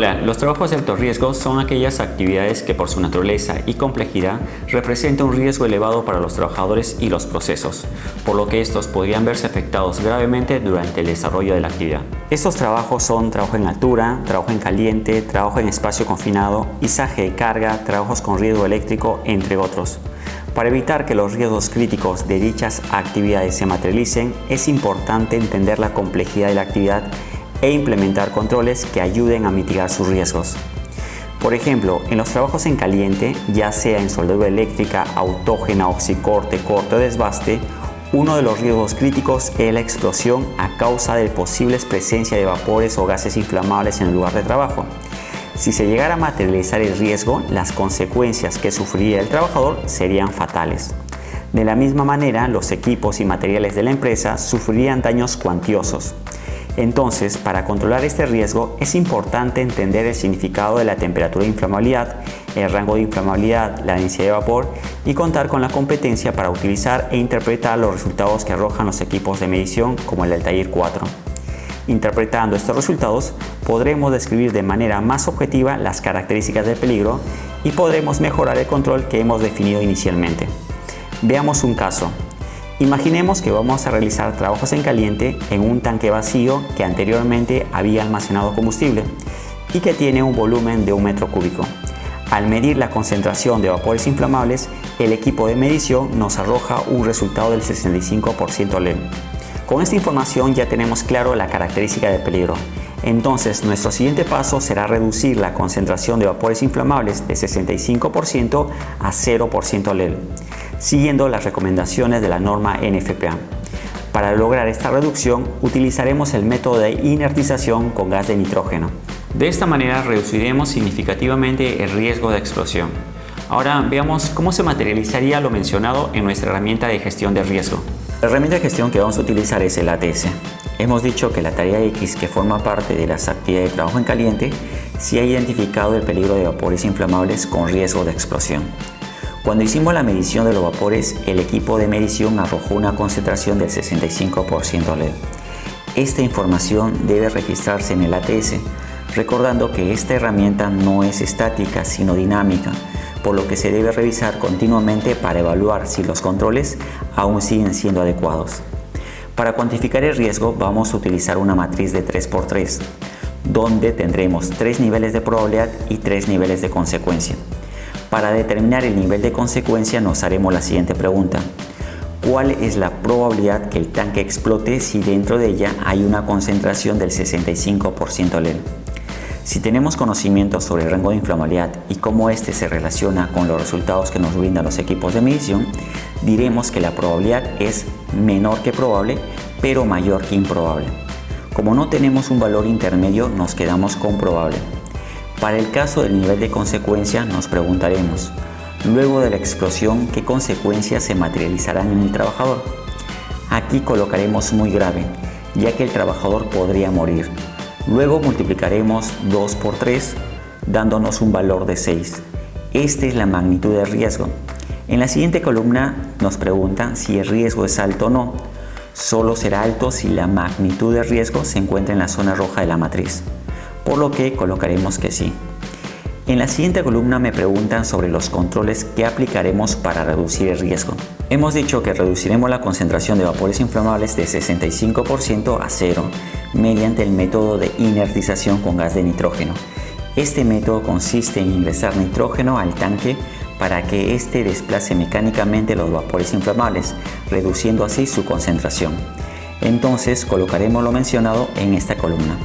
Hola, los trabajos de alto riesgo son aquellas actividades que por su naturaleza y complejidad representan un riesgo elevado para los trabajadores y los procesos, por lo que estos podrían verse afectados gravemente durante el desarrollo de la actividad. Estos trabajos son trabajo en altura, trabajo en caliente, trabajo en espacio confinado, izaje de carga, trabajos con riesgo eléctrico, entre otros. Para evitar que los riesgos críticos de dichas actividades se materialicen, es importante entender la complejidad de la actividad e implementar controles que ayuden a mitigar sus riesgos. Por ejemplo, en los trabajos en caliente, ya sea en soldadura eléctrica, autógena, oxicorte, corte o desbaste, uno de los riesgos críticos es la explosión a causa de posibles presencia de vapores o gases inflamables en el lugar de trabajo. Si se llegara a materializar el riesgo, las consecuencias que sufriría el trabajador serían fatales. De la misma manera, los equipos y materiales de la empresa sufrirían daños cuantiosos. Entonces, para controlar este riesgo, es importante entender el significado de la temperatura de inflamabilidad, el rango de inflamabilidad, la densidad de vapor y contar con la competencia para utilizar e interpretar los resultados que arrojan los equipos de medición como el del taller 4. Interpretando estos resultados, podremos describir de manera más objetiva las características del peligro y podremos mejorar el control que hemos definido inicialmente. Veamos un caso. Imaginemos que vamos a realizar trabajos en caliente en un tanque vacío que anteriormente había almacenado combustible y que tiene un volumen de 1 metro cúbico. Al medir la concentración de vapores inflamables, el equipo de medición nos arroja un resultado del 65% LEL. Con esta información ya tenemos claro la característica del peligro. Entonces, nuestro siguiente paso será reducir la concentración de vapores inflamables de 65% a 0% LEL, siguiendo las recomendaciones de la norma NFPA. Para lograr esta reducción, utilizaremos el método de inertización con gas de nitrógeno. De esta manera, reduciremos significativamente el riesgo de explosión. Ahora veamos cómo se materializaría lo mencionado en nuestra herramienta de gestión de riesgo. La herramienta de gestión que vamos a utilizar es el ATS. Hemos dicho que la tarea X, que forma parte de las actividades de trabajo en caliente, sí ha identificado el peligro de vapores inflamables con riesgo de explosión. Cuando hicimos la medición de los vapores, el equipo de medición arrojó una concentración del 65% LEL. Esta información debe registrarse en el ATS, recordando que esta herramienta no es estática, sino dinámica, por lo que se debe revisar continuamente para evaluar si los controles aún siguen siendo adecuados. Para cuantificar el riesgo vamos a utilizar una matriz de 3×3, donde tendremos 3 niveles de probabilidad y 3 niveles de consecuencia. Para determinar el nivel de consecuencia nos haremos la siguiente pregunta. ¿Cuál es la probabilidad que el tanque explote si dentro de ella hay una concentración del 65% LEL? Si tenemos conocimiento sobre el rango de inflamabilidad y cómo este se relaciona con los resultados que nos brindan los equipos de medición, diremos que la probabilidad es menor que probable, pero mayor que improbable. Como no tenemos un valor intermedio, nos quedamos con probable. Para el caso del nivel de consecuencia, nos preguntaremos, luego de la explosión, ¿qué consecuencias se materializarán en el trabajador? Aquí colocaremos muy grave, ya que el trabajador podría morir. Luego multiplicaremos 2×3, dándonos un valor de 6. Esta es la magnitud del riesgo. En la siguiente columna nos preguntan si el riesgo es alto o no. Solo será alto si la magnitud del riesgo se encuentra en la zona roja de la matriz, por lo que colocaremos que sí. En la siguiente columna me preguntan sobre los controles que aplicaremos para reducir el riesgo. Hemos dicho que reduciremos la concentración de vapores inflamables de 65% a 0 mediante el método de inertización con gas de nitrógeno. Este método consiste en ingresar nitrógeno al tanque para que éste desplace mecánicamente los vapores inflamables, reduciendo así su concentración. Entonces colocaremos lo mencionado en esta columna.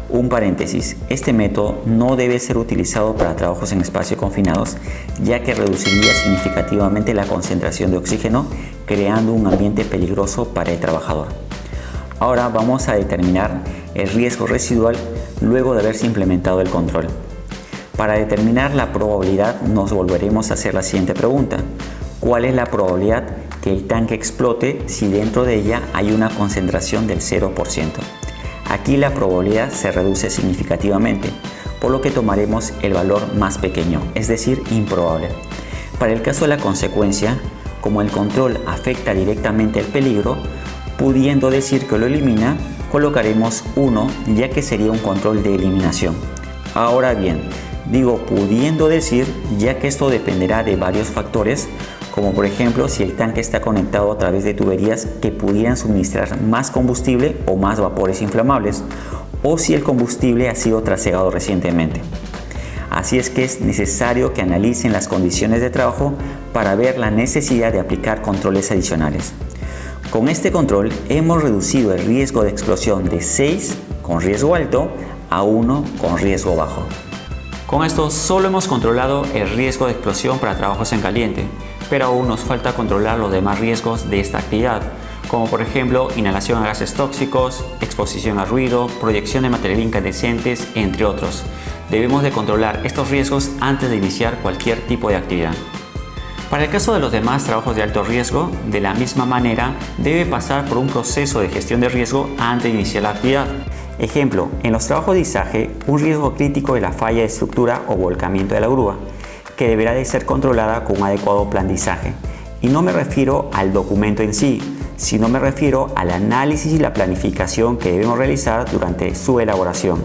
Un paréntesis, este método no debe ser utilizado para trabajos en espacios confinados, ya que reduciría significativamente la concentración de oxígeno, creando un ambiente peligroso para el trabajador. Ahora vamos a determinar el riesgo residual luego de haberse implementado el control. Para determinar la probabilidad nos volveremos a hacer la siguiente pregunta. ¿Cuál es la probabilidad que el tanque explote si dentro de ella hay una concentración del 0%? Aquí la probabilidad se reduce significativamente, por lo que tomaremos el valor más pequeño, es decir, improbable. Para el caso de la consecuencia, como el control afecta directamente el peligro, pudiendo decir que lo elimina, colocaremos 1, ya que sería un control de eliminación. Ahora bien, digo pudiendo decir, ya que esto dependerá de varios factores, como por ejemplo si el tanque está conectado a través de tuberías que pudieran suministrar más combustible o más vapores inflamables, o si el combustible ha sido trasegado recientemente. Así es que es necesario que analicen las condiciones de trabajo para ver la necesidad de aplicar controles adicionales. Con este control hemos reducido el riesgo de explosión de 6 con riesgo alto a 1 con riesgo bajo. Con esto solo hemos controlado el riesgo de explosión para trabajos en caliente, pero aún nos falta controlar los demás riesgos de esta actividad, como por ejemplo inhalación a gases tóxicos, exposición a ruido, proyección de material incandescentes, entre otros. Debemos de controlar estos riesgos antes de iniciar cualquier tipo de actividad. Para el caso de los demás trabajos de alto riesgo, de la misma manera, debe pasar por un proceso de gestión de riesgo antes de iniciar la actividad. Ejemplo, en los trabajos de izaje, un riesgo crítico es la falla de estructura o volcamiento de la grúa, que deberá de ser controlada con un adecuado plan de izaje. Y no me refiero al documento en sí, sino me refiero al análisis y la planificación que debemos realizar durante su elaboración,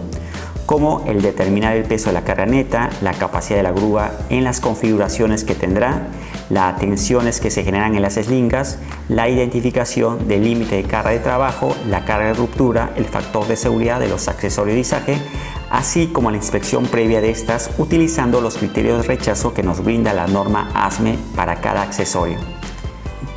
como el determinar el peso de la carga neta, la capacidad de la grúa en las configuraciones que tendrá, las tensiones que se generan en las eslingas, la identificación del límite de carga de trabajo, la carga de ruptura, el factor de seguridad de los accesorios de izaje, así como la inspección previa de estas utilizando los criterios de rechazo que nos brinda la norma ASME para cada accesorio.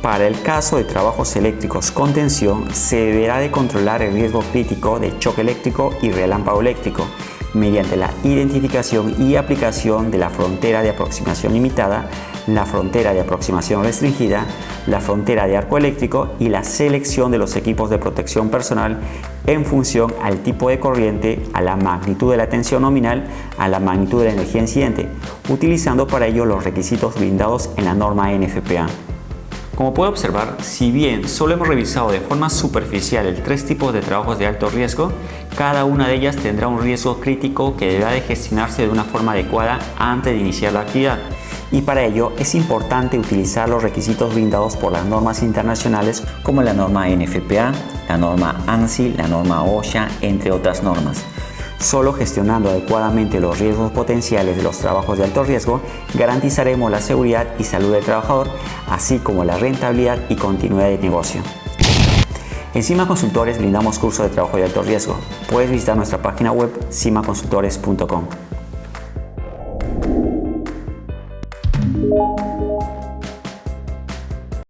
Para el caso de trabajos eléctricos con tensión, se deberá de controlar el riesgo crítico de choque eléctrico y relámpago eléctrico mediante la identificación y aplicación de la frontera de aproximación limitada, la frontera de aproximación restringida, la frontera de arco eléctrico y la selección de los equipos de protección personal en función al tipo de corriente, a la magnitud de la tensión nominal, a la magnitud de la energía incidente, utilizando para ello los requisitos brindados en la norma NFPA. Como puede observar, si bien solo hemos revisado de forma superficial el 3 tipos de trabajos de alto riesgo, cada una de ellas tendrá un riesgo crítico que deberá de gestionarse de una forma adecuada antes de iniciar la actividad. Y para ello es importante utilizar los requisitos brindados por las normas internacionales como la norma NFPA, la norma ANSI, la norma OSHA, entre otras normas. Solo gestionando adecuadamente los riesgos potenciales de los trabajos de alto riesgo, garantizaremos la seguridad y salud del trabajador, así como la rentabilidad y continuidad de negocio. En CIMA Consultores brindamos cursos de trabajo de alto riesgo. Puedes visitar nuestra página web cimaconsultores.com.